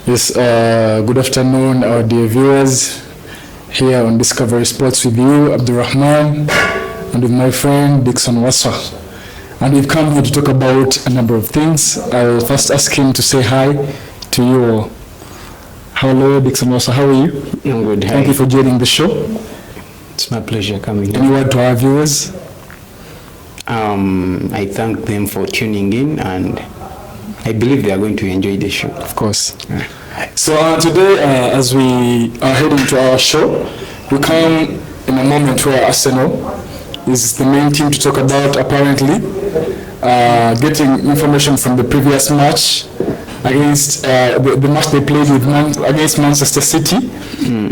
Yes, good afternoon, our dear viewers here on Discovery Sports with you, Abdurrahman, and with my friend Dixon Wasa. And we've come here to talk about a number of things. I'll first ask him to say hi to you all. Hello, Dixon Wasa, how are you? I'm good. Thank you for joining the show. It's my pleasure coming Any word to our viewers? I thank them for tuning in, and I believe they are going to enjoy the show. Of course. So today, as we are heading to our show, we come in a moment where Arsenal is the main team to talk about, apparently, getting information from the previous match against the match they played with against Manchester City.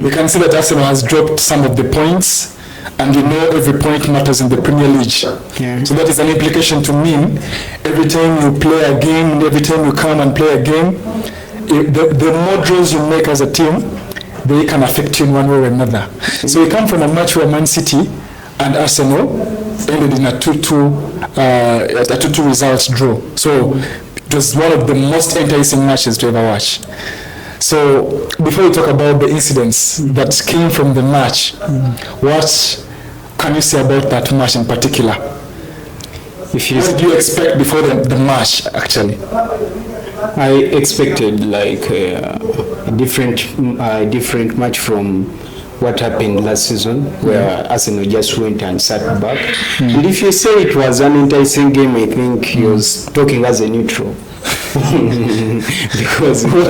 We can see that Arsenal has dropped some of the points, and you know every point matters in the Premier League. Yeah. So that is an implication to mean every time you play a game, and every time you come and play a game, the more draws you make as a team, they can affect you in one way or another. So we come from a match where Mancity and Arsenal ended in a 2-2 results draw. So it was one of the most enticing matches to ever watch. So before we talk about the incidents that came from the match, what can you say about that match in particular? What did you expect before the match, actually? I expected like a different match from what happened last season, where Arsenal just went and sat back. And if you say it was an enticing game, I think he was talking as a neutral. Because for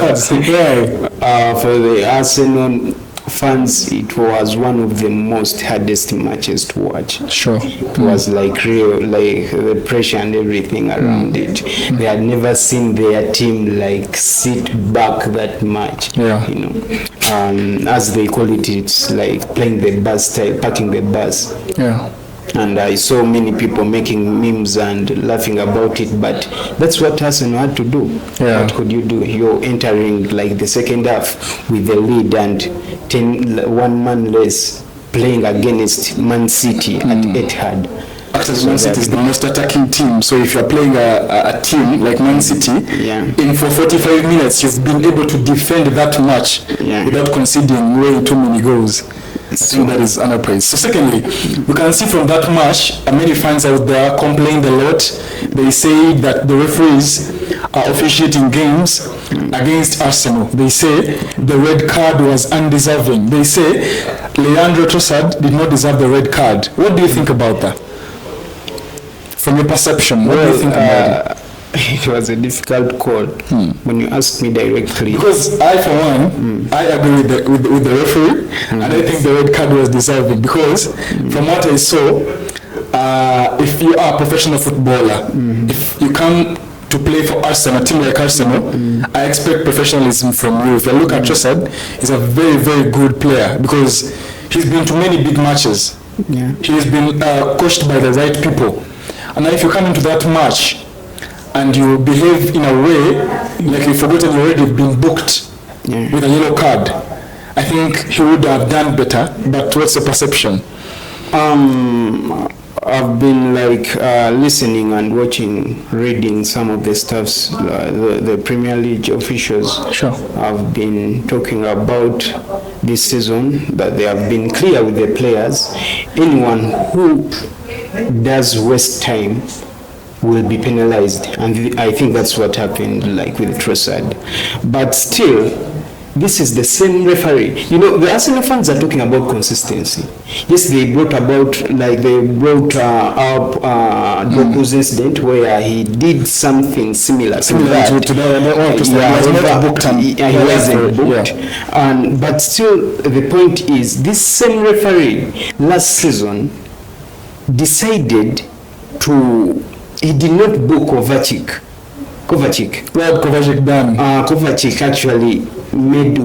the Arsenal fans, it was one of the most hardest matches to watch. Sure. It was like real, like the pressure and everything around it. They had never seen their team like sit back that much. Yeah. You know, as they call it, it's like playing the bus style, parking the bus. Yeah. And I saw many people making memes and laughing about it, but that's what Arsenal had to do. Yeah. What could you do? You're entering like the second half with the lead and 1 man less, playing against Mancity at Etihad. Actually, Man City is the most attacking team. So if you're playing a team like Man City, for 45 minutes, you've been able to defend that match without conceding way too many goals. I think that is underpraised. So secondly, we can see from that match, many fans out there complained a lot. They say that the referees are officiating games against Arsenal. They say the red card was undeserving. They say Leandro Trossard did not deserve the red card. What do you think about that? From your perception, what do you think about it? It was a difficult call when you ask me directly. Because I, for one, I agree with the referee, and I think the red card was deserving. Because from what I saw, if you are a professional footballer, if you come to play for Arsenal, a team like Arsenal, I expect professionalism from you. If you look at Trossard, he's a very, very good player because he's been to many big matches. Yeah. He's been coached by the right people. And if you come into that match and you behave in a way like you've forgotten you already been booked with a yellow card, I think he would have done better. But what's the perception? I've been like listening and watching, reading some of the stuffs. The Premier League officials have been talking about this season, that they have been clear with the players. Anyone who does waste time will be penalized, and I think that's what happened like with Trossard. But still, this is the same referee. You know, the Arsenal fans are talking about consistency. Yes, they brought up Doku's incident where he did something similar to that. He wasn't booked. But still, the point is, this same referee last season decided he did not book Kovacic. What Kovacic done? Kovacic actually made a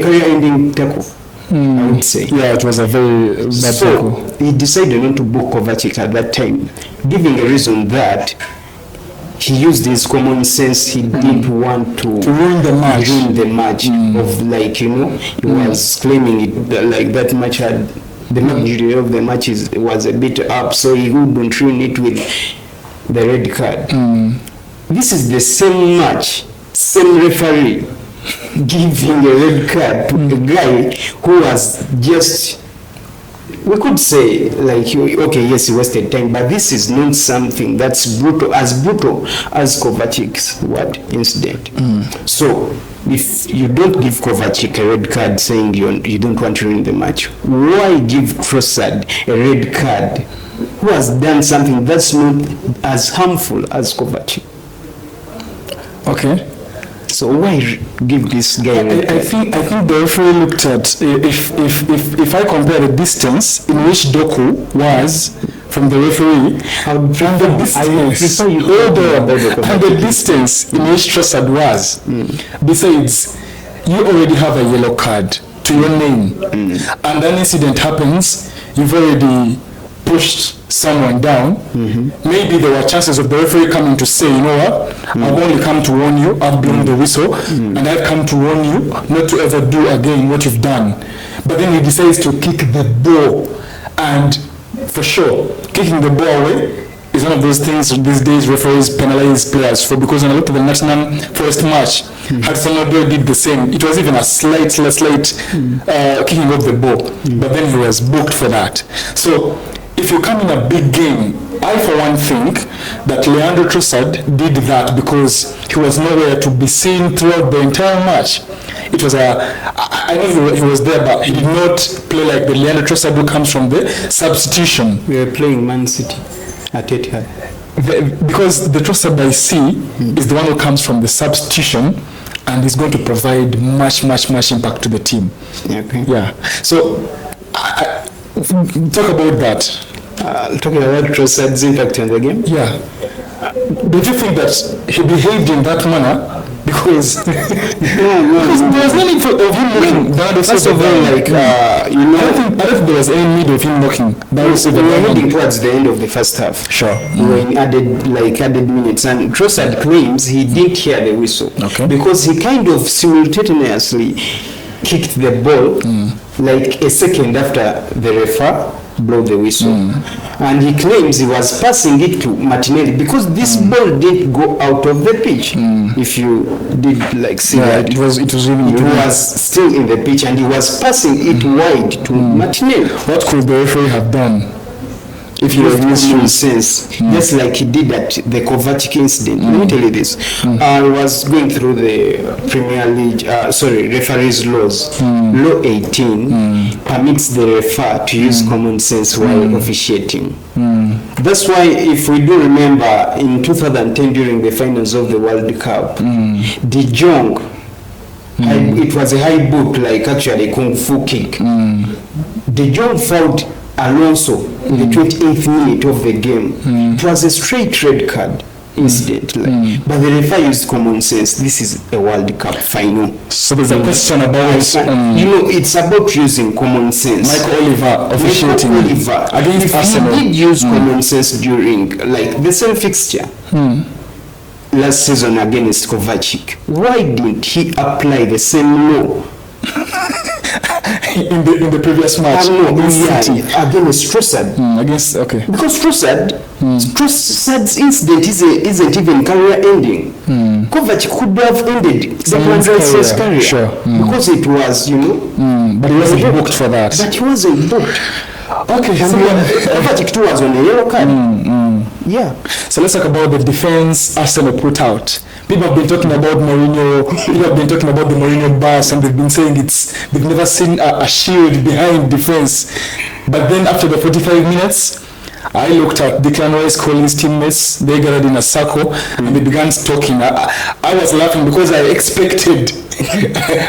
career-ending tackle, I would say. Yeah, it was a very bad tackle. He decided not to book Kovacic at that time, giving a reason that he used his common sense. He didn't want to ruin the match. Of like, you know, he was claiming it like that match had the magnitude of the match was a bit up, so he wouldn't ruin it with the red card. This is the same match same referee giving a red card to a guy who was just, we could say, like, okay, yes, he wasted time, but this is not something that's brutal as Kovacic's incident. So if you don't give Kovacic a red card saying you don't want to win the match, why give Trossard a red card who has done something that's not as harmful as Kovacic? Okay. So why give this guy a red card? I think the referee looked at, if I compare the distance in which Doku was from the referee and the distance in which Trossard was, besides, you already have a yellow card to your name, and an incident happens, you've already pushed someone down. Maybe there were chances of the referee coming to say, you know what, I've only come to warn you, I've blown the whistle, and I've come to warn you not to ever do again what you've done. But then he decides to kick the ball, and for sure, kicking the ball away is one of those things these days referees penalize players for, because when I looked at the Nottingham Forest match, Hudson Odoi did the same. It was even a slight kicking of the ball, but then he was booked for that. So if you come in a big game, I for one think that Leandro Trossard did that because he was nowhere to be seen throughout the entire match. It was I know he was there, but he did not play like the Leandro Trossard who comes from the substitution. We were playing Mancity at Etihad. Because the Trossard I see is the one who comes from the substitution and is going to provide much impact to the team. Okay. Yeah. So talk about that. Talking about Trossard's impact on the game? Yeah. Did you think that he behaved in that manner? Because because there was no need of him looking. First of all, like, I don't think there was any need of him looking. We were heading towards the end of the first half. Sure. When added minutes, and Trossard claims he didn't hear the whistle. Okay. Because he kind of simultaneously kicked the ball like a second after the referee blow the whistle, and he claims he was passing it to Martinelli because this ball didn't go out of the pitch. If you did see that, it was still in the pitch, and he was passing it wide to Martinelli. What could the referee have done if he was sense, just like he did at the Kovacic incident? Let me tell you this. I was going through the Premier League, referees laws. Law 18 permits the referee to use common sense while officiating. That's why, if we do remember, in 2010 during the finals of the World Cup, De Jong, it was a high boot, like actually a kung fu kick. De Jong fouled Alonso in the 28th minute of the game. It was a straight red card incident, but the referee used common sense. This is a World Cup final. So there's a question about it's about using common sense. Michael Oliver officiating against Arsenal. He did use common sense during the same fixture last season against Kovacic. Why didn't he apply the same law in the previous match against Trossard? Because Trossard's incident isn't even career ending. Kovacic could have ended someone's career. Sure. Because it was, but he wasn't booked for that. But he wasn't booked. Okay, so Kovacic too was on a yellow card. Yeah. So let's talk about the defense Arsenal put out. People have been talking about Mourinho, people have been talking about the Mourinho bus, and they've been saying they've never seen a shield behind defense. But then after the 45 minutes, I looked at Declan Rice calling his teammates. They gathered in a circle and they began talking. I was laughing because I expected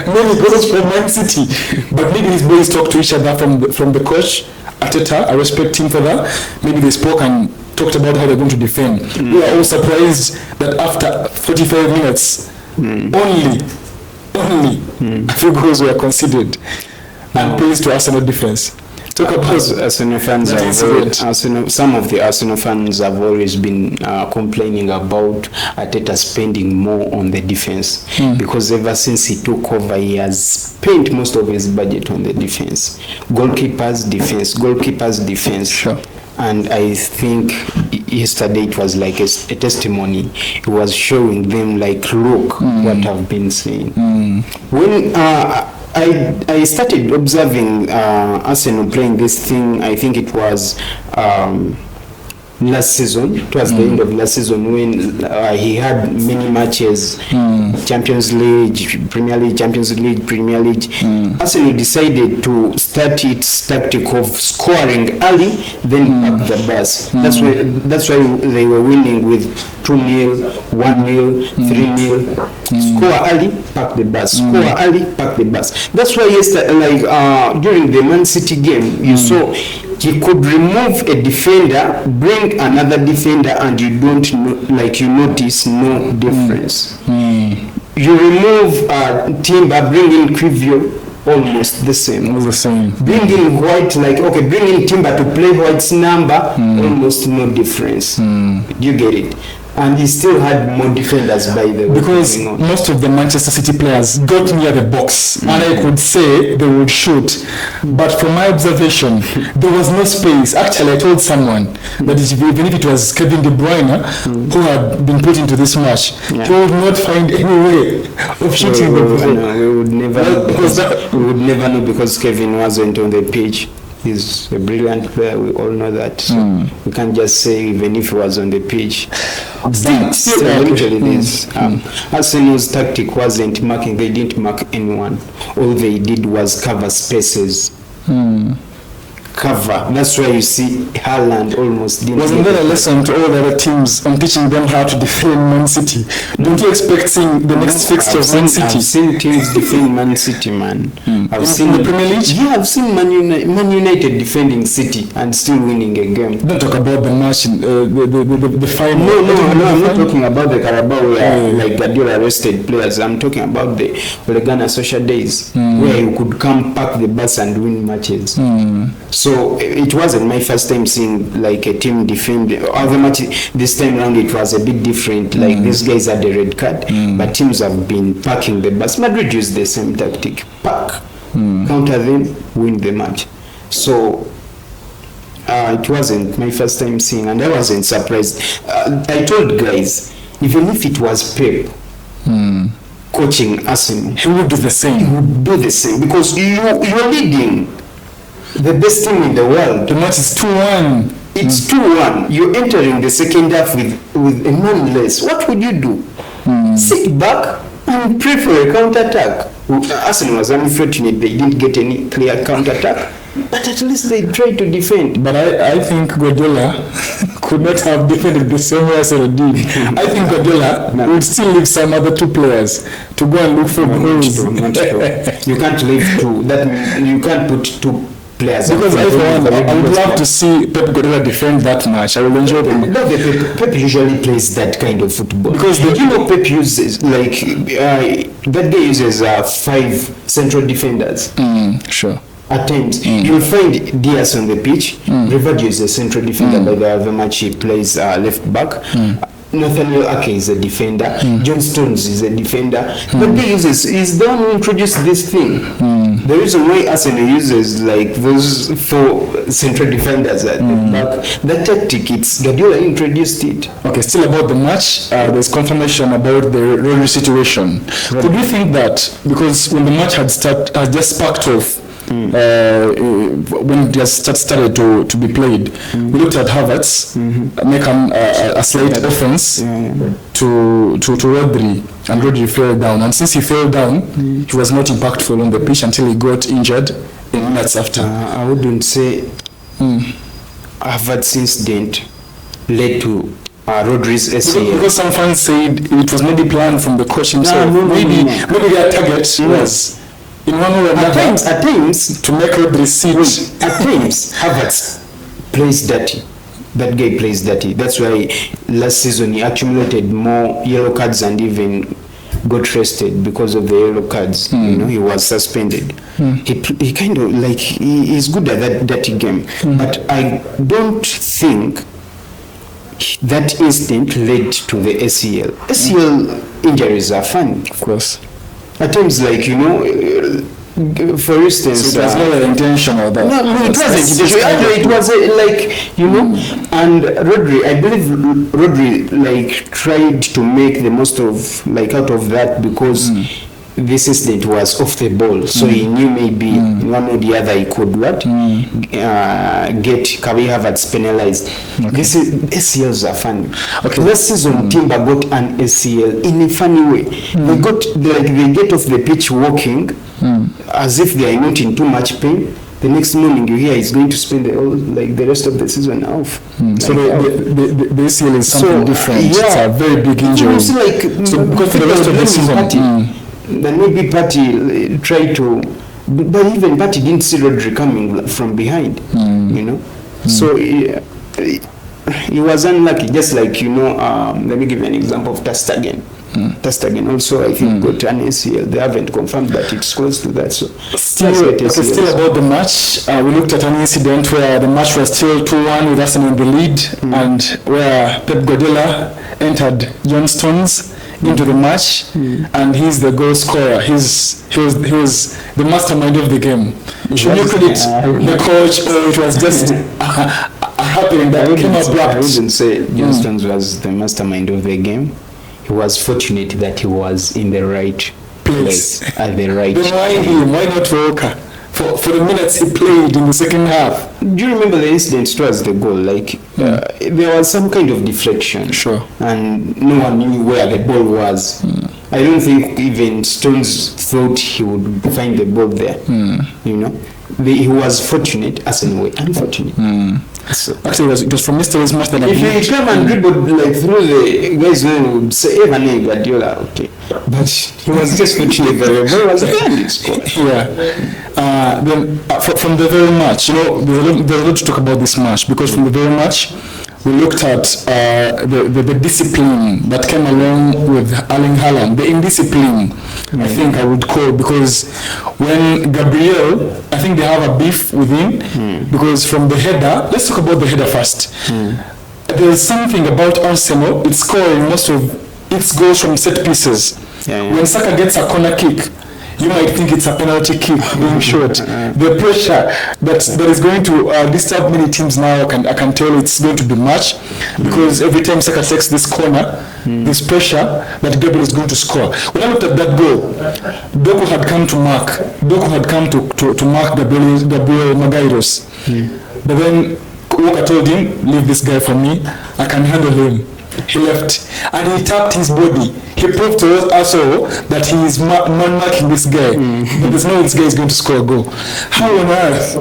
maybe because from Mancity, but maybe these boys talked to each other from the coach Arteta. I respect him for that. Maybe they spoke and talked about how they're going to defend. We are all surprised that after 45 minutes, only a few goals were considered. And praise to Arsenal defense. Talk about Arsenal fans. Some of the Arsenal fans have always been complaining about Arteta spending more on the defense because ever since he took over, he has spent most of his budget on the defense. Goalkeepers defense. Sure. And I think yesterday it was like a testimony. It was showing them like, look what I've been saying. When I started observing Arsenal playing this thing, I think it was last season. It was the end of last season when he had many matches, Champions League, Premier League, Champions League, Premier League. Arsenal decided to start its tactic of scoring early, then park the bus. That's why they were winning with 2-0, 1-0, 3-0. Score early, park the bus. Score early, park the bus. That's why yesterday, like during the Mancity game, you saw he could remove a defender, bring another defender, and you don't know, like you notice no difference. You remove Timber, bring in Quivio, almost the same. Bring in White, like okay, bring in Timber to play White's number, almost no difference. You get it? And he still had more defenders by the way. Because most of the Manchester City players got near the box, and I could say they would shoot. But from my observation, there was no space. Actually, I told someone that even if it was Kevin De Bruyne who had been put into this match, he would not find any way of shooting the ball. No, we would never know because Kevin wasn't on the pitch. He's a brilliant player, we all know that. So we can't just say even if he was on the pitch. Arsenal's tactic wasn't marking, they didn't mark anyone. All they did was cover spaces. Cover. That's why you see Haaland almost didn't. Wasn't there a lesson to all the other teams on teaching them how to defend Man City? Don't you expect seeing the next fixture of Man City? I've seen teams defend Man City, man. I've seen the Premier League? Yeah, I've seen Man United defending City and still winning a game. Don't talk about the match, the final. No, I'm not talking about the Carabao where like Guardiola arrested players. I'm talking about the Ghana social days where you could come pack the bus and win matches. So it wasn't my first time seeing like a team defend other matches. This time around it was a bit different. Like these guys had a red card, but teams have been packing the bus. Madrid used the same tactic: pack, counter them, win the match. So it wasn't my first time seeing, and I wasn't surprised. I told guys, even if it was Pep coaching Arsenal, he would do the same. He would do the same because you're leading the best team in the world. The match is 2-1. It's 2-1. You're entering the second half with a man less. What would you do? Sit back and pray for a counter-attack. Arsenal was unfortunate. They didn't get any clear counter-attack. But at least they tried to defend. But I think Guardiola could not have defended the same way Arsenal did. I think Guardiola would still leave some other two players to go and look for goals. You can't leave two. You can't put two players. Because I would love to see Pep Guardiola defend that match. I will enjoy it. Pep usually plays that kind of football. Because Pep uses like that guy uses 5 central defenders. Sure. At times, you'll find Diaz on the pitch. Rivaldo is a central defender, by the other match he plays left back. Nathaniel Ake is a defender. John Stones is a defender. But he's the one who introduced this thing. The reason why Arsenal uses like those 4 central defenders at the back, the tactic, it's Guardiola introduced it. Okay, still about the match, there's confirmation about the Rodri situation. Right. Could you think that because when the match had just sparked off, when it just started to be played, we looked at Havertz make a slight offense to Rodri, and Rodri fell down. And since he fell down, he was not impactful on the pitch until he got injured in minutes after. I wouldn't say Havertz incident led to Rodri's ACL. Because some fans said it was maybe planned from the coach himself. Maybe their target was in one way or another. At times to make Rodri sit. At times Havertz plays dirty. That guy plays dirty. That's why last season he accumulated more yellow cards and even got rested because of the yellow cards. He was suspended. He kind of like he's good at that dirty game. But I don't think that instant led to the ACL. ACL injuries are fun. Of course. At times, like, For instance, so it was not intentional. That no, it wasn't. It was like, you know, and Rodri, I believe Rodri like tried to make the most of like out of that because this incident was off the ball, so he knew maybe one or the other he could get Kai Havertz penalized. This is ACLs are funny. Last season Timber got an ACL in a funny way. They got they get off the pitch walking as if they are not in too much pain. The next morning you hear he's going to spend the rest of the season off. So the ACL is something different. It's a very big injury. It's like so because for the rest of the season. Then maybe Partey tried to, but even Partey didn't see Rodri coming from behind, you know. So he was unlucky, just like, you know, let me give you an example of Tastagen. Tastagen also, I think, got an ACL. They haven't confirmed that it's close to that. So still about the match, we looked at an incident where the match was still 2-1 with Arsenal in the lead, and where Pep Guardiola entered John Stones into the match, and he's the goal scorer. He was the mastermind of the game. Should you credit the coach, or it was just happening that came up? I wouldn't say John Stones was the mastermind of the game. He was fortunate that he was in the right place at the right time. Then why him? Why not Walker? For the minutes he played in the second half. Do you remember the incident towards the goal? Like there was some kind of deflection. Sure. And no one knew where the ball was. I don't think even Stones thought he would find the ball there. You know, he was fortunate, as in way unfortunate. So, actually, it was from yesterday's match that if you come and dribble like through the guys who would say Evan Guardiola, okay, but he was just fortunate that the ball was behind his score. Then from the very match, you know, there's a lot to talk about this match, because from the very match we looked at the discipline that came along with Erling Haaland, the indiscipline, I think I would call, because when Gabriel, I think they have a beef with him, because from the header, let's talk about the header first. There's something about Arsenal, it's scoring most of its goals from set pieces. When Saka gets a corner kick, you might think it's a penalty kick being short. The pressure that is going to disturb many teams now, I can tell it's going to be much, because every time Saka takes this corner, this pressure that Gabriel is going to score. When I looked at that goal, Doku had come to mark Gabriel Magalhaes. But then Walker told him, leave this guy for me, I can handle him. He left and he tapped his body. He proved to us all that he is man-marking this guy. But there's no way this guy is going to score a goal. How on earth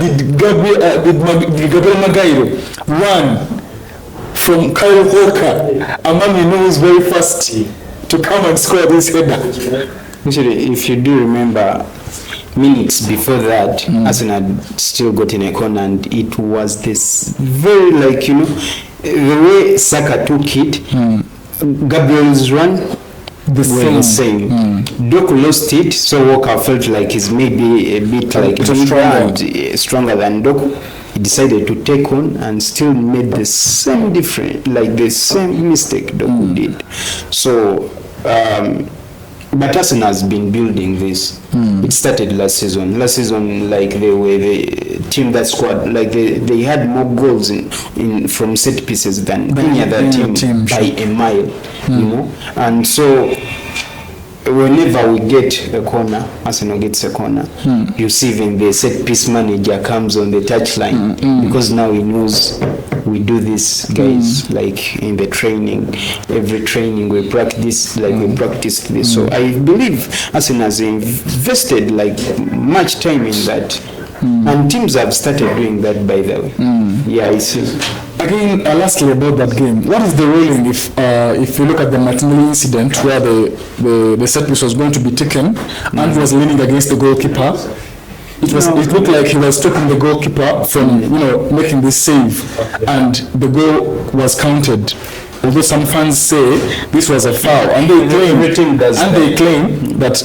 did Gabriel Magalhaes run from Kyle Walker, a man he knows very fast, to come and score this header? Actually, if you do remember, minutes before that, Arsenal still got in a corner, and it was this very, like, you know, the way Saka took it, Gabriel's run the same. Doku lost it, so Walker felt like he's maybe a bit like stronger than Doku. He decided to take on and still made the same the same mistake Doku did. So but Arsenal has been building this. It started last season. Last season, like, they were the team that scored, like they had more goals in from set pieces than any other team by a mile, you know. And so whenever we get a corner, Arsenal gets a corner, you see even the set piece manager comes on the touchline, because now he knows we do this, guys, like in the training, every training we practice, like we practice this. So I believe Arsenal has invested like much time in that, and teams have started doing that, by the way. Yeah, I see. Again, lastly about that game, what is the ruling if you look at the Martinelli incident, where the set piece was going to be taken and was leaning against the goalkeeper? It looked like he was stopping the goalkeeper from, you know, making this save, and the goal was counted. Although some fans say this was a foul, and they claim that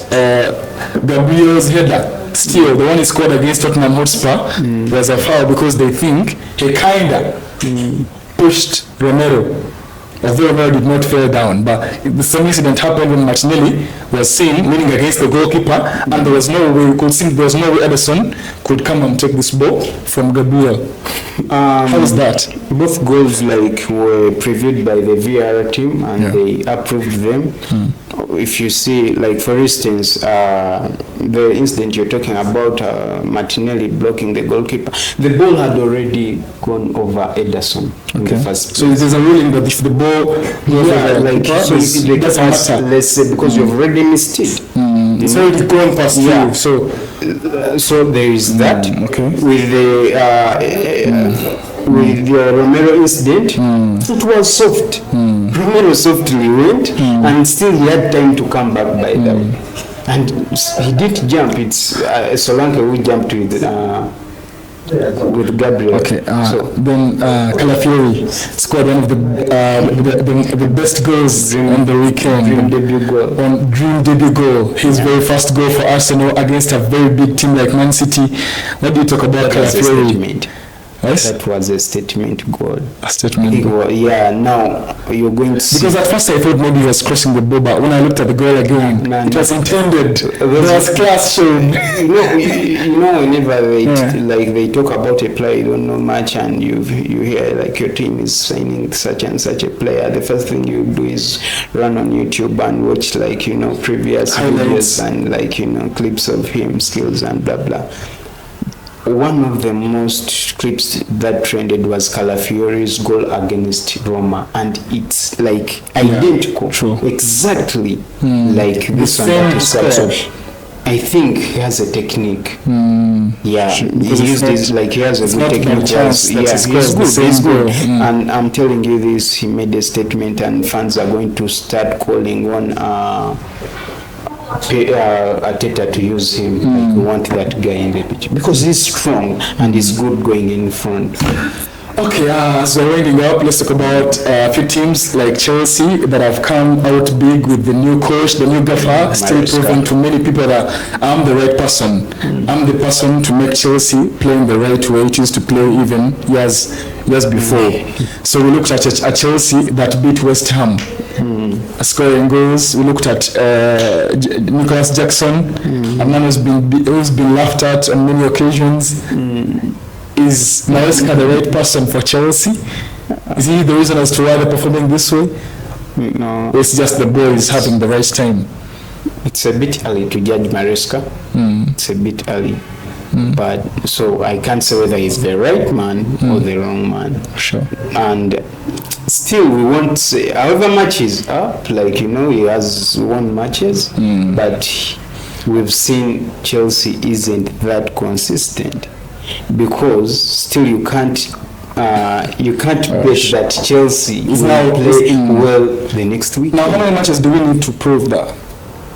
Gabriel's header, still the one he scored against Tottenham Hotspur, was a foul, because they think he kinda pushed Romero although Romero did not fall down. But the same incident happened when Martinelli was seen leaning against the goalkeeper, and there was no way Ederson could come and take this ball from Gabriel. How was that? Both goals were previewed by the VAR team, and they approved them. If you see, for instance, the incident you're talking about, Martinelli blocking the goalkeeper, the ball had already gone over Ederson in the first place. So there's a ruling that if the ball goes over so if it doesn't matter, let's say, because you've already missed it. It's already gone past you. So there is that. With the with the Romero incident, it was soft. Romero softly went, and still he had time to come back by the way. And he did jump. It's Solanke who jumped with Gabriel. Then Calafiori scored one of the best goals on the weekend. Dream debut goal. His very first goal for Arsenal against a very big team like Mancity. What do you talk about Calafiori? Yes? That was a statement goal. A statement goal. Now you're going to see. Because at first I thought maybe he was crossing the ball, but when I looked at the goal again, it was intended. There was class shown. Whenever they talk about a player you don't know much, and you hear your team is signing such and such a player, the first thing you do is run on YouTube and watch previous videos and clips of him, skills and blah blah. One of the most clips that trended was Calafiori's goal against Roma, and it's identical, exactly like this one that is so I think he has a technique. He used this, he has a good technique. He's good. And I'm telling you this, he made a statement, and fans are going to start calling on Arteta to use him. We want that guy in the pitch because he's strong and he's good going in front. Okay, as we're winding up, let's talk about a few teams like Chelsea that have come out big with the new coach, the new gaffer, still proving to many people that I'm the right person. I'm the person to make Chelsea play in the right way it used to play even years before. So we looked at a Chelsea that beat West Ham. Scoring goals. We looked at Nicholas Jackson, a man who's been laughed at on many occasions. Is Maresca the right person for Chelsea? Is he the reason as to why they're performing this way? No. Or it's just the boys having the right time? It's a bit early to judge Maresca. It's a bit early. But so I can't say whether he's the right man or the wrong man. Sure. And still we won't say, however much he's up, he has won matches, but we've seen Chelsea isn't that consistent, because still you can't bet that Chelsea will play well the next week. Now, how many matches do we need to prove that?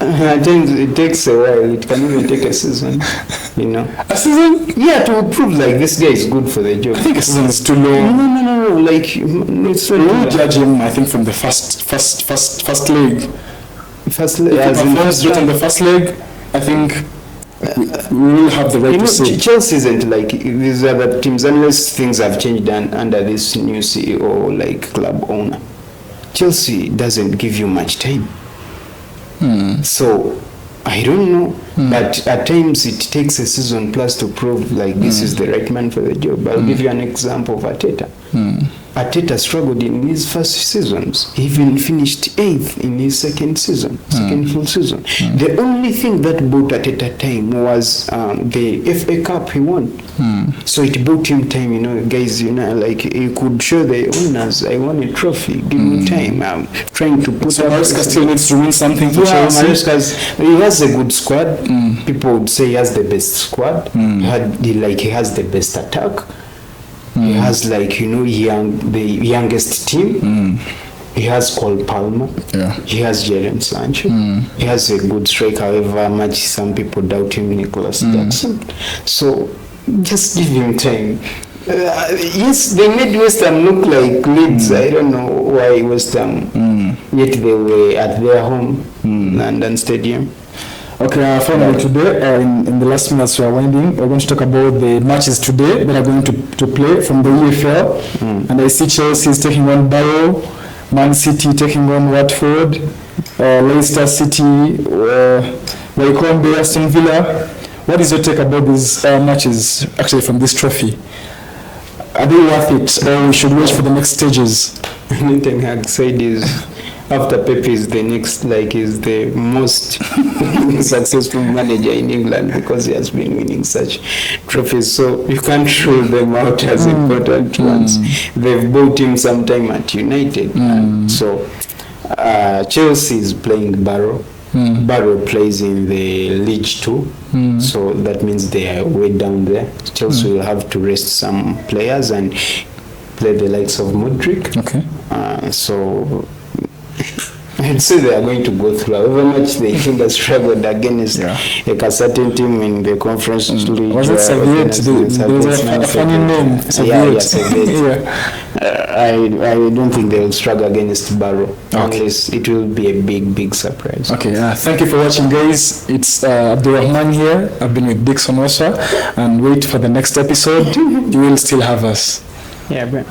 I think it takes a while. It can even take a season. A season? Yeah, to prove this guy is good for the job. I think a season is too long. No. It's we will judge him, I think, from the first leg. First leg. If he performs great in the first leg, I think we will have the right to say. Chelsea isn't these other teams, unless things have changed under this new CEO or club owner. Chelsea doesn't give you much time. So I don't know, but at times it takes a season plus to prove this is the right man for the job. I'll give you an example of Arteta. Arteta struggled in his first seasons. He even finished 8th in his second full season. The only thing that bought Arteta time was the FA Cup he won. So it bought him time, guys, he could show the owners, I won a trophy, give me time. I'm trying to put so Maresca still needs to win something for Chelsea. He has a good squad. People would say he has the best squad. He has the best attack. He has the youngest team. He has Cole Palmer. He has Jadon Sancho. He has a good striker, however much some people doubt him, Nicholas Jackson. So just give him time. Yes, they made West Ham look like Leeds. I don't know why West Ham. Yet they were at their home, London Stadium. Okay, finally today, in the last minutes we are winding, we're going to talk about the matches today that are going to play from the EFL. And I see Chelsea is taking on Barrow, Mancity taking on Watford, Leicester City, Wycombe, Aston Villa. What is your take about these matches, actually, from this trophy? Are they worth it, or we should wait for the next stages? Ten Hag said is after Pep is the next, is the most successful manager in England because he has been winning such trophies. So you can't rule them out as important ones. They've bought him sometime at United. So Chelsea is playing Barrow. Barrow plays in the League 2, so that means they are way down there. Chelsea will have to rest some players and play the likes of Modric. Okay. So I'd say they are going to go through. However much they think they struggled against a certain team in the Conference League. Was it Soviet? There was a funny name. Soviet. I don't think they will struggle against Barrow. Unless it will be a big surprise. Okay, thank you for watching, guys. It's Abdurrahman here. I've been with Dixon Osa, and wait for the next episode. You will still have us. Yeah, bro.